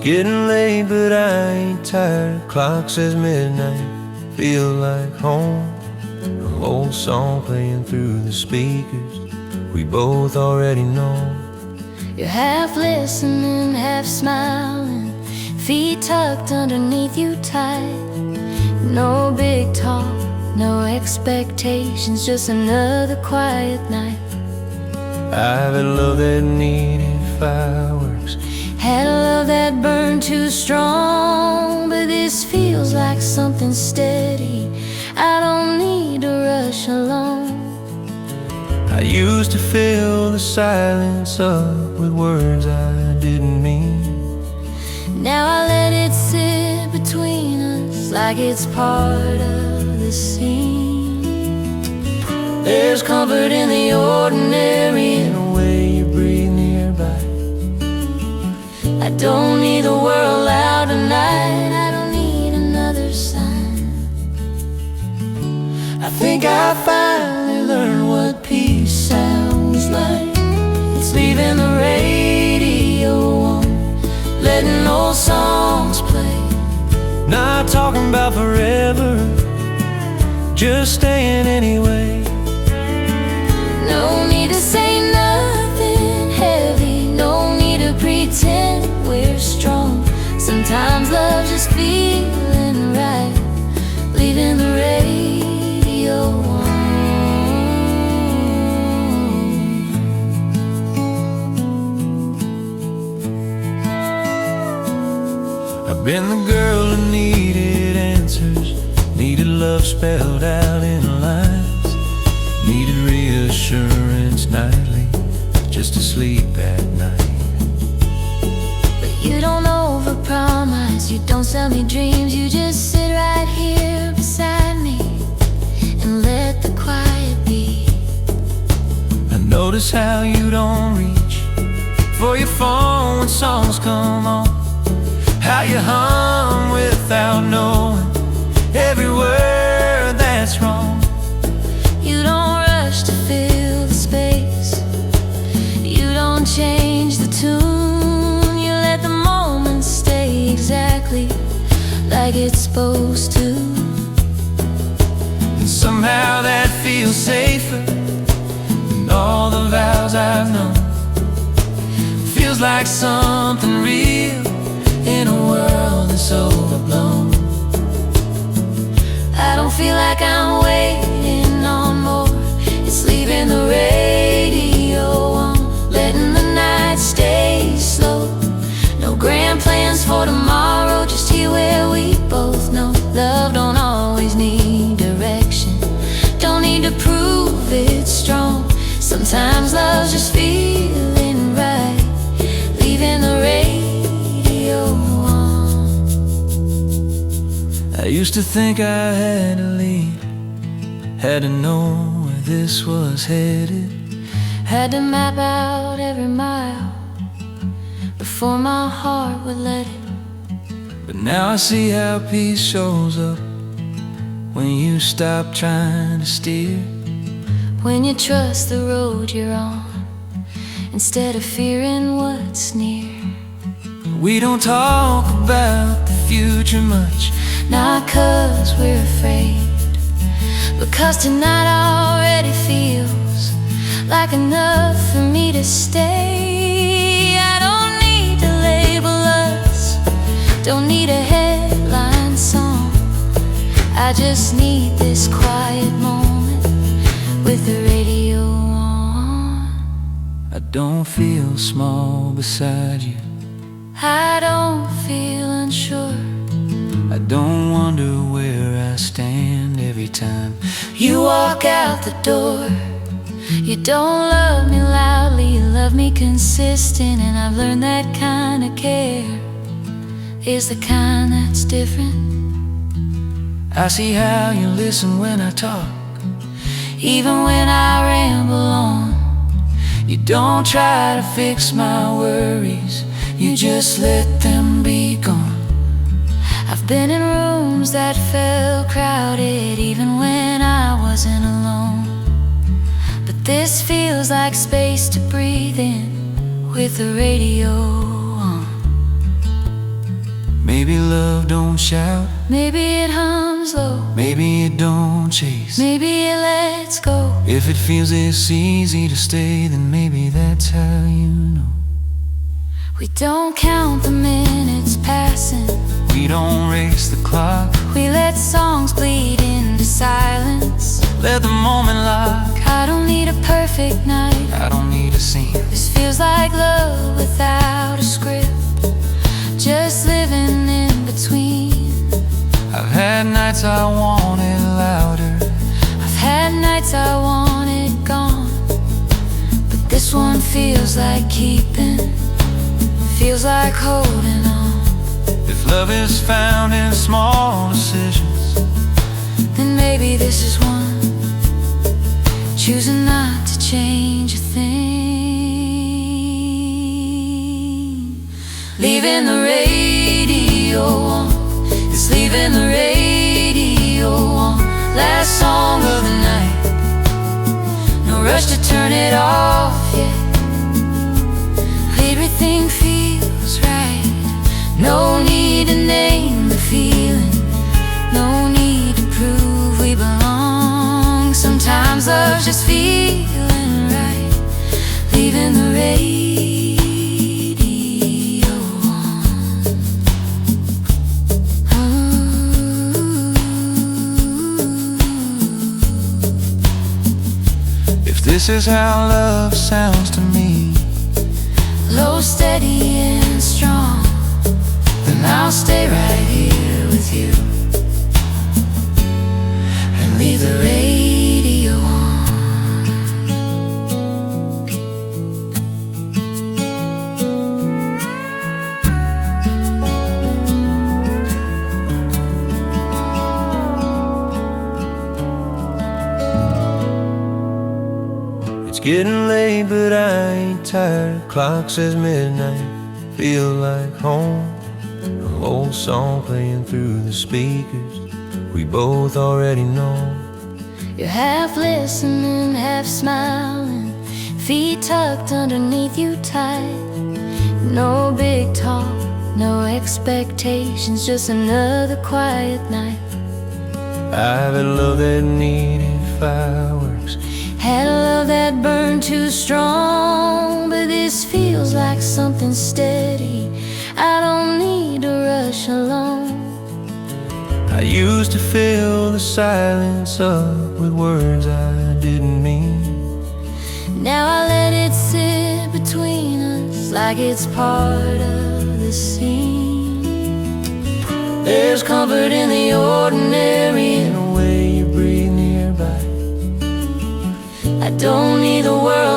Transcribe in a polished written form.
getting late, but I ain't tired. Clock says midnight, feel like home. An old song playing through the speakers we both already know. You're half listening, half smiling, feet tucked underneath you tight. No big talk, no expectations, just another quiet night. I've had love that needed fireworks, had a love that burned too strong, but this feels like something steady. I don't need to rush along. I used to fill the silence up with words I didn't mean. Now I let it sit between us like it's part of the scene. There's comfort in the ordinary, In the way you breathe nearby. I don't need the world loud tonight, I don't need another sign. I think I finally learned what peace sounds like. It's leaving the radio on, letting old songs play. Not talking about forever, just staying anyway. No need to say nothing heavy, no need to pretend we're strong. Sometimes love just feeling right, leaving the radio on. I've been the girl who needed answers, needed love spelled out in lines, needed reassurance nightly, just to sleep at night. But you don't overpromise, you don't sell me dreams, you just sit right here beside me and let the quiet be. I notice how you don't reach for your phone when songs come on, how you hum without knowing every word that's wrong. You don't rush to fill the space, you don't change the tune, you let the moment stay exactly like it's supposed to. And somehow that feels safer than all the vows I've known. Feels like something real in a world that's overblown. I don't feel like I'm waiting on more, it's leaving the radio on, letting the night stay slow. No grand plans for tomorrow, just here where we both know love don't always need direction, don't need to prove it's strong. Sometimes love's just feeling right, leaving the radio on. I used to think I had to lead, had to know where this was headed, had to map out every mile before my heart would let it. but now I see how peace shows up when you stop trying to steer. When you trust the road you're on instead of fearing what's near. We don't talk about the future much, Not 'cause we're afraid, because tonight already feels like enough for me to stay. I don't need to label us, don't need a headline song, I just need this quiet moment with the radio on. I don't feel small beside you, I don't feel unsure, I don't wonder where I stand every time you walk out the door. You don't love me loudly, you love me consistent, and I've learned that kind of care is the kind that's different. I see how you listen when I talk, Even when I ramble on, you don't try to fix my worries, you just let them be gone. I've been in rooms that felt crowded even when I wasn't alone, but this feels like space to breathe in with the radio on. Maybe love don't shout, maybe it hums low, maybe it don't chase. maybe it lets go. If it feels this easy to stay, then maybe that's how you know. We don't count the minutes passing, We don't race the clock, we let songs bleed into silence. let the moment lock. I don't need a perfect night, I don't need a scene. this feels like love without a script, just living in between. I've had nights I wanted louder, I've had nights I want it gone, but this one feels like keeping, feels like holding on. If love is found in small decisions, Then maybe this is one, choosing not to change a thing. Leaving the radio on, it's leaving the radio on. Last song of the night, no rush to turn it off yet. Everything feels right, no need to name the feeling, no need to prove we belong. Sometimes love's just feeling right, leaving the radio on. Ooh. if this is how love sounds to me, Low, steady and strong, then I'll stay right here with you and leave the radio on. it's getting late but I ain't tired. Clock says midnight, feel like home. An old song playing through the speakers we both already know. You're half listening, half smiling, feet tucked underneath you tight. No big talk, no expectations, just another quiet night. I've had love that needed fireworks, Had a love that burned too strong, but this feels like something steady. I don't need to rush along. I used to fill the silence up with words I didn't mean. Now I let it sit between us like it's part of the scene. There's comfort in the ordinary, in the way you breathe nearby. I don't need the world